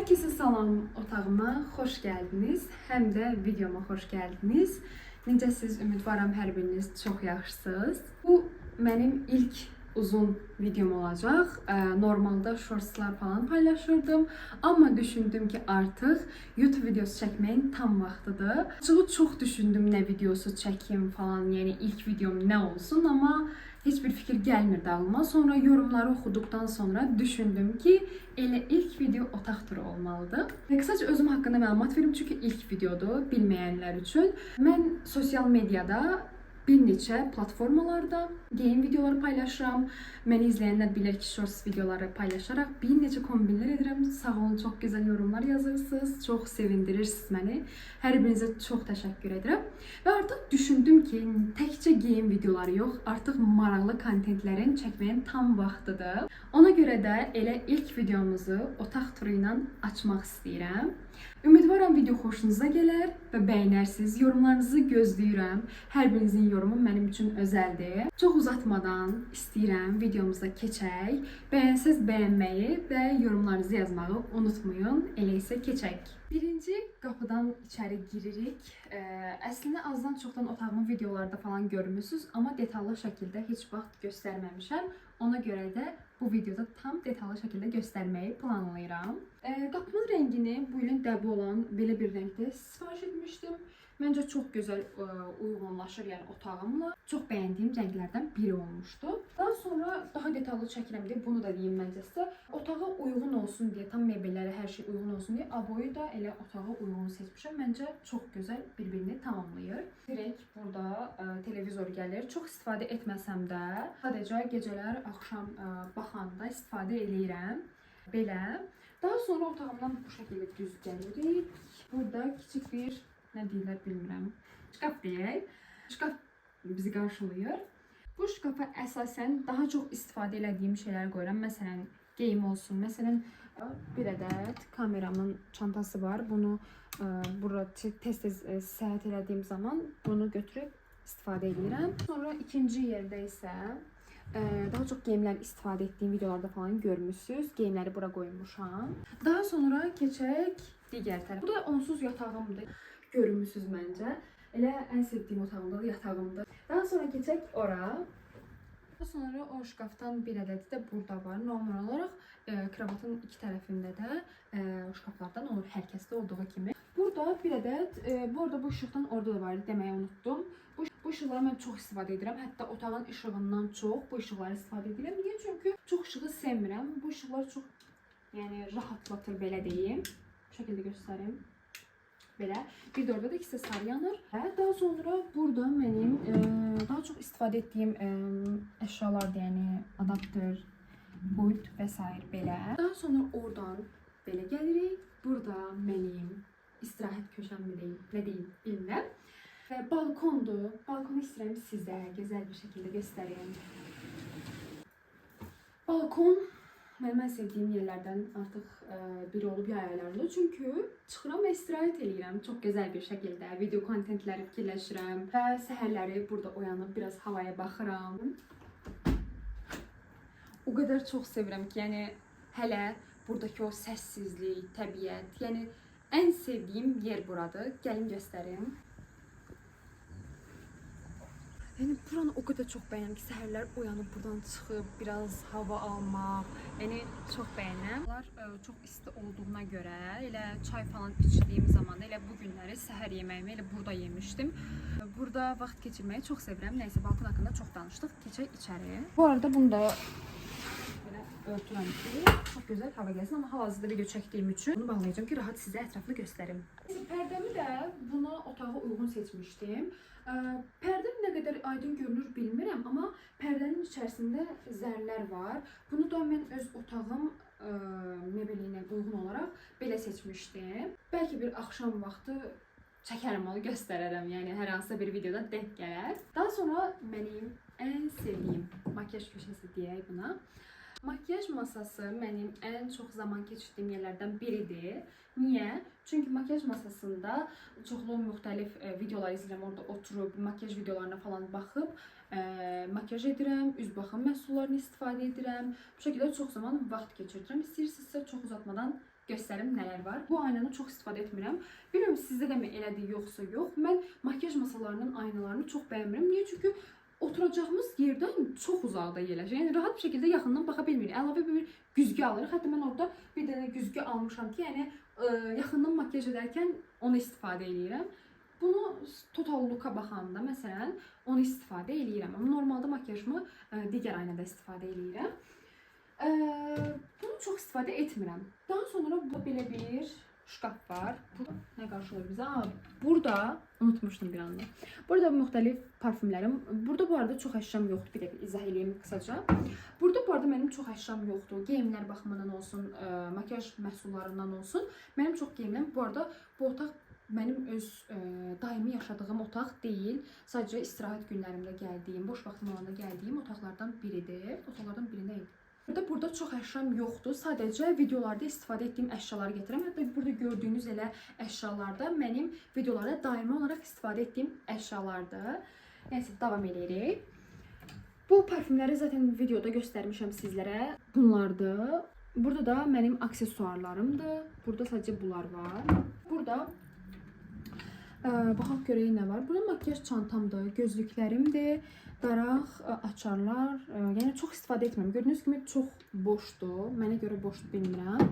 Herkese salam, otağıma xoş gəldiniz, həm də videoma xoş gəldiniz. Necəsiz? Ümidvaram hər biriniz çox yaxşısınız. Bu mənim ilk uzun videom olacaq. Normalda shortslar falan paylaşırdım, amma düşündüm ki artıq YouTube videosu çəkməyin tam vaxtıdır. Açığı çox düşündüm nə videosu çəkim falan, yəni ilk videom nə olsun, amma heç bir fikir gəlmirdi ağlıma. Sonra yorumları oxuduqdan sonra düşündüm ki elə ilk video otaq turu olmalıdır. Qısaca özüm haqqında məlumat verim çünki ilk videodur bilməyənlər üçün. Mən sosial mediada bir neçə platformalarda geyim videoları paylaşıram. Məni izləyənlər bilər ki, shorts videoları paylaşaraq bir neçə kombinlər edirəm. Sağ olun, çox gözəl yorumlar yazırsınız. Çox sevindirirsiniz məni. Hər birinizə çox təşəkkür edirəm. Və artıq düşündüm ki, təkcə geyim videoları yox, artıq maraqlı kontentlərin çəkməyin tam vaxtıdır. Ona görə də elə ilk videomuzu otaq turu ilə açmaq istəyirəm. Ümidvaram video xoşunuza gələr və bəyənərsiniz. Yorumlarınızı gözləyirəm. Hər birinizin yorumu mənim üçün özəldir. Çox uzatmadan istəyirəm videomuza keçək. Bəyənsəz bəyənməyi və yorumlarınızı yazmağı unutmayın. Elə isə keçək. Birinci qapıdan içəri giririk. Əslində azdan çoxdan otağımın videolarda falan görmüsünüz, amma detallı şəkildə heç vaxt göstərməmişəm. Ona görə də bu videoda tam detallı şəkildə göstərməyi planlayıram. Qapının rəngini bu ilin dəbi olan belə bir rəngdə sifariş etmişdim. Məncə çox gözəl uyğunlaşır, yəni otağımla. Çox bəyəndiyim rənglərdən biri olmuşdu. Daha sonra daha detallı çəkirəm deyə bunu da deyim məncə sizə. Otağa uyğun olsun deyə, tam mebelləri, hər şey uyğun olsun deyə aboyu da elə otağa uyğun seçmişəm. Məncə çox gözəl bir-birini tamamlayır. Direkt burada televizor gəlir. Çox istifadə etməsəm də, sadəcə gecələr, axşam baxanda istifadə eləyirəm. Belə. Daha sonra otağımdan bu şəkildə düz gəlirik. Burada kiçik bir, nə deyirlər bilmirəm, şkaf deyək. Şkaf bizi qarşılayır. Bu şkafa əsasən daha çox istifadə elədiyim şeylər qoyuram. Məsələn, geyim olsun. Məsələn, bir ədəd kameramın çantası var. Bunu burada tez-tez səyahət elədiyim zaman bunu götürüb istifadə edirəm. Sonra ikinci yerdə isə daha çox geyimlər istifadə etdiyim videolarda falan görmüşsünüz. Geyimləri bura qoymuşam. Daha sonra keçək digər tərəfə. Bu da onsuz yatağımdır. Görmüşsünüz məncə. Elə ən sevdiyim otağımda da yatağımdır. Daha sonra keçək ora. Daha sonra o şkafdan bir ədədi də burada var. Normal olaraq kravatın iki tərəfində də şkaflardan olur, hər kəsdə olduğu kimi. Burada bir ədəd, bu arada bu işıqdan orada da var deməyi unutdum. Bu işıqları mən çox istifadə edirəm. Hətta otağın işığından çox bu işıqları istifadə edirəm. Niyə? Çünki çox işığı sevmirəm. Bu işıqlar çox rahatlatır, belə deyim. Bu şəkildə göstərim. Belə. Bir də orada da ikisi sarı yanır. Daha sonra burada mənim daha çox istifadə etdiyim əşyalardır, yəni adaptör, pult və s. belə. Daha sonra oradan belə gəlirik. Burada mənim istirahət köşəmmi deyim, nə deyim, bilmirəm. Balkondur. Balkonu istəyirəm sizə gözəl bir şəkildə göstərim. Balkon mənim ən sevdiyim yerlərdən artıq biri olub yay aylarında. Çünki çıxıram və istirahət edirəm çox gözəl bir şəkildə. Video kontentləri fikirləşirəm və səhərləri burada oyanıb biraz havaya baxıram. O qədər çox sevirəm ki, yəni hələ buradakı o səssizlik, təbiət, yəni ən sevdiyim yer buradır. Gəlin göstərim. Yəni buranı o qədər çox bəyənirəm ki, səhərlər oyanıb buradan çıxıb biraz hava almaq, yəni çox bəyənirəm. Bunlar çox isti olduğuna görə elə çay falan içdiyim zaman elə bu günləri səhər yeməyimi elə burada yemişdim. Burada vaxt keçirməyi çox sevirəm. Nəysə, balkon haqqında çox danışdıq. Keçək içəri. Bu arada bunu da belə örtürəm ki, çox gözəl hava gəlsin, amma hal-hazırda video çəkdiyim üçün bunu bağlayacağım ki, rahat sizə ətraflı göstərim. Pərdəmi də buna otağa uyğun seçmişdim. Pərdəm nə qədər aydın görünür bilmirəm, amma pərdənin içərisində zərlər var. Bunu da mən öz otağım mebeliyinə uyğun olaraq belə seçmişdim. Bəlkə bir axşam vaxtı çəkərəm, onu göstərərəm, yəni hər hansısa bir videoda denk gələr. Daha sonra mənim ən sevdiyim makyaj köşəsi deyək buna. Makyaj masası mənim ən çox zaman keçirdiyim yerlərdən biridir. Niyə? Çünki makyaj masasında çoxlu müxtəlif videolar izləyirəm, orada oturub makyaj videolarına falan baxıb makyaj edirəm, üz baxım məhsullarını istifadə edirəm. Bu şəkildə çox zaman vaxt keçirirəm. İstəyirsinizsə çox uzatmadan göstərim nələr var. Bu aynanı çox istifadə etmirəm. Bilmirəm sizdə də mi elədir yoxsa yox. Mən makyaj masalarının aynalarını çox bəyənmirəm. Niyə? Çünki oturacağımız yerdən çox uzaqda yerləşir. Yəni rahat bir şəkildə yaxından baxa bilmirik. Əlavə bir güzgü alırıq. Hətta mən orada bir dənə güzgü almışam ki, yəni yaxından makyaj edərkən onu istifadə edirəm. Bunu total look-a baxanda məsələn onu istifadə edirəm. Amma normalda makyajımı digər aynada istifadə edirəm. Bunu çox istifadə etmirəm. Daha sonra bu belə bir şkaf var. Burada nə qarşılıyor bizə? Burada unutmuşdum bir anda. Burada müxtəlif parfümlərim. Burada bu arada çox əşyam yoxdur. Bir dəqiqə izah edeyim qısaca. Burada bu arada mənim çox əşyam yoxdur. Geyimlər baxımından olsun, makyaj məhsullarından olsun. Mənim çox geyimlərim. Bu arada bu otaq mənim öz daimi yaşadığım otaq deyil. Sadəcə istirahət günlərimdə gəldiyim, boş vaxtım olanda gəldiyim otaqlardan biridir. Otaqlardan birində idi. Burada çox əşyam yoxdur. Sadəcə videolarda istifadə etdiyim əşyaları gətirəm. Hətta burada gördüyünüz elə əşyalarda mənim videolarda daimi olaraq istifadə etdiyim əşyalardır. Nəysə, davam edirik. Bu parfümləri zaten videoda göstərmişəm sizlərə. Bunlardır. Burada da mənim aksesuarlarımdır. Burada sadəcə bunlar var. Burada baxaq görək nə var. Burada makyaj çantamdır, gözlüklərimdir, daraq, açarlar. Yəni çox istifadə etmirəm. Gördüyünüz kimi çox boşdur. Mənə görə boşdur bilmirəm.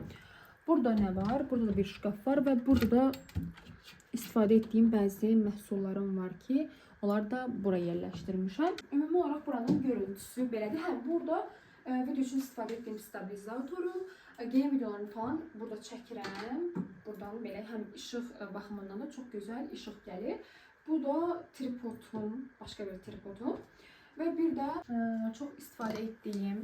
Burada nə var? Burada da bir şkaf var və burada da istifadə etdiyim bəzi məhsullarım var ki, onları da buraya yerləşdirmişəm. Ümumi olaraq buranın görüntüsü belədir. Hə, burada video üçün istifadə etdiyim stabilizatorum, geyim videolarını falan burada çəkirəm. Buradan belə həm işıq baxımından da çox gözəl işıq gəlir. Bu da tripodum, başqa bir tripodum. Və bir də çox istifadə etdiyim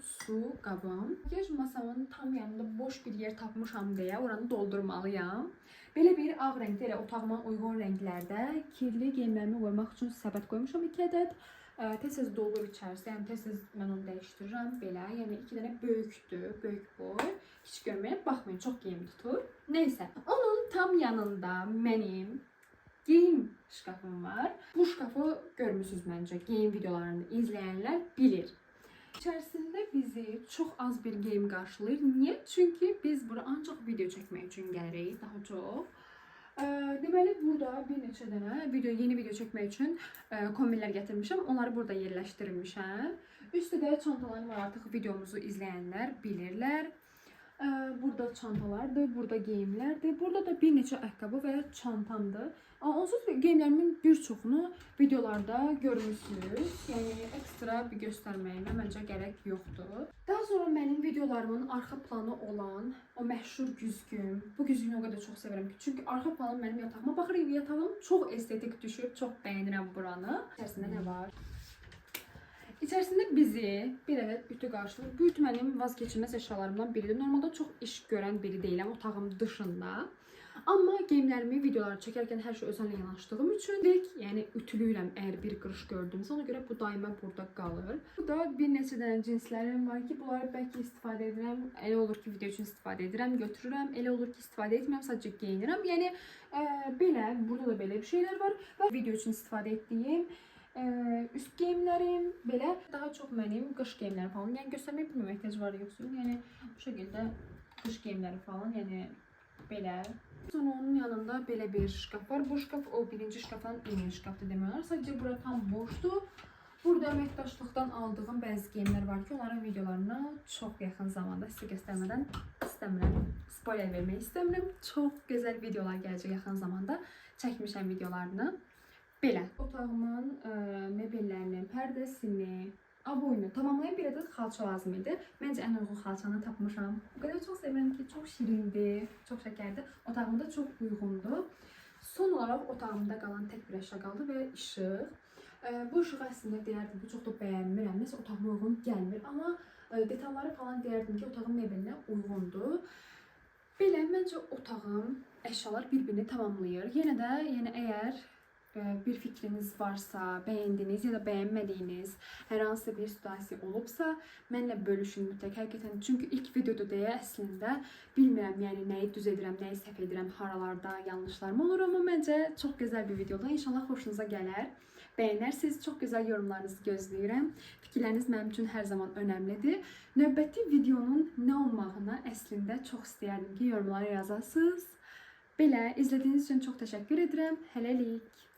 su qabım. Makyaj masamın tam yanında boş bir yer tapmışam deyə oranı doldurmalıyam. Belə bir ağ rəngdə, elə otağıma uyğun rənglərdə kirli geyimlərimi qoymaq üçün səbət qoymuşam 2 ədəd. Tez-tez dolur içərisi, yəni tez-tez mən onu dəyişdirirəm belə. Yəni 2 dənə böyükdür, böyük boy. Heç görməyə baxmayın, çox geyim tutur. Nəysə, onun tam yanında mənim geyim şkafım var. Bu şkafı görmüsünüz məncə, geyim videolarını izləyənlər bilir. İçərisində bizi çox az bir geyim qarşılayır. Niyə? Çünki biz bura ancaq video çəkmək üçün gəlirik daha çox. Deməli, burada bir neçə dənə yeni video çəkmək üçün kombinlər gətirmişəm. Onları burada yerləşdirmişəm. Üstdə də çantalarım var, artıq videomuzu izləyənlər bilirlər. Burada çantalardır, burada geyimlərdir. Burada da bir neçə ayaqqabı və çantamdır. Onsuz geyimlərimin bir çoxunu videolarda görmüsünüz. Yəni ekstra bir göstərməyimə məncə gərək yoxdur. Daha sonra mənim videolarımın arxa planı olan o məşhur güzgüm. Bu güzgünü o qədər çox sevirəm ki, çünki arxa planım mənim yatağıma baxır. Yatağım çox estetik düşür, çox bəyənirəm buranı. İçərisində nə var? İçərisində bizi bir ədəd ütü qarşılayır. Bu ütü mənim vazgeçilməz əşyalarımdan biridir. Normalda çox iş görən biri deyiləm otağım dışında. Amma geyimlərimi, videoları çəkərkən hər şey özənlə yanaşdığım üçün yəni ütülüyürəm əgər bir qırış gördüyümsə. Ona görə bu daima burada qalır. Burada bir neçə dənə cinslərim var ki, bunları bəlkə istifadə edirəm. Elə olur ki, video üçün istifadə edirəm, götürürəm. Elə olur ki, istifadə etmirəm, sadəcə geyinirəm. Yəni belə, burada da belə bir şeylər var və video üçün istifadə etdiyim üst geyimlərim belə daha çox mənim qış geyimləri falan. Yəni göstərmək bilmirəm ehtiyac var yoxsa. Yəni bu şəkildə qış geyimləri falan, yəni belə. Sonra onun yanında belə bir şkaf var. Bu şkaf o birinci şkafdan eyni şkafdır demək olar. Sadəcə bura tam boşdur. Burada əməkdaşlıqdan aldığım bəzi geyimlər var ki, onların videolarını çox yaxın zamanda sizə göstərmədən istəmirəm. Spoiler vermək istəmirəm. Çox gözəl videolar gələcək yaxın zamanda. Çəkmişəm videolarını. Belə. Otağımın mebellərinin, pərdəsini, aboyunu tamamlayan bir ədəd xalça lazım idi. Məncə ən uyğun xalçanı tapmışam. O qədər çox sevirəm ki, çox şirindir, çox şəkərdir. Otağımda çox uyğundur. Son olaraq otağımda qalan tək bir əşya qaldı və işıq. Bu işığı əslində deyərdim ki, çox da bəyənmirəm. Nəsə otağıma uyğun gəlmir. Amma detalları falan deyərdim ki, otağın mebelinə uyğundur. Belə, məncə otağım, əşyalar bir-birini tamamlayır. Yenə də, yəni əgər bir fikriniz varsa, beğendiniz ya da beğenmədiyiniz hər hansı bir situasiya olubsa, mənlə bölüşün mütləq həqiqətən. Çünki ilk videoda deyə əslində bilmirəm, yəni nəyi düz edirəm, nəyi səhv edirəm, haralarda yanlışlarım olur, amma məncə çox gözəl bir videoda. İnşallah xoşunuza gələr. Bəyənərsiniz, çox gözəl yorumlarınızı gözləyirəm. Fikirləriniz mənim üçün hər zaman önəmlidir. Növbəti videonun nə olmağını əslində çox istəyərdim ki, yorumlara yazasınız. Belə izlədiyiniz üçün çox təşəkkür edirəm. Hələlik.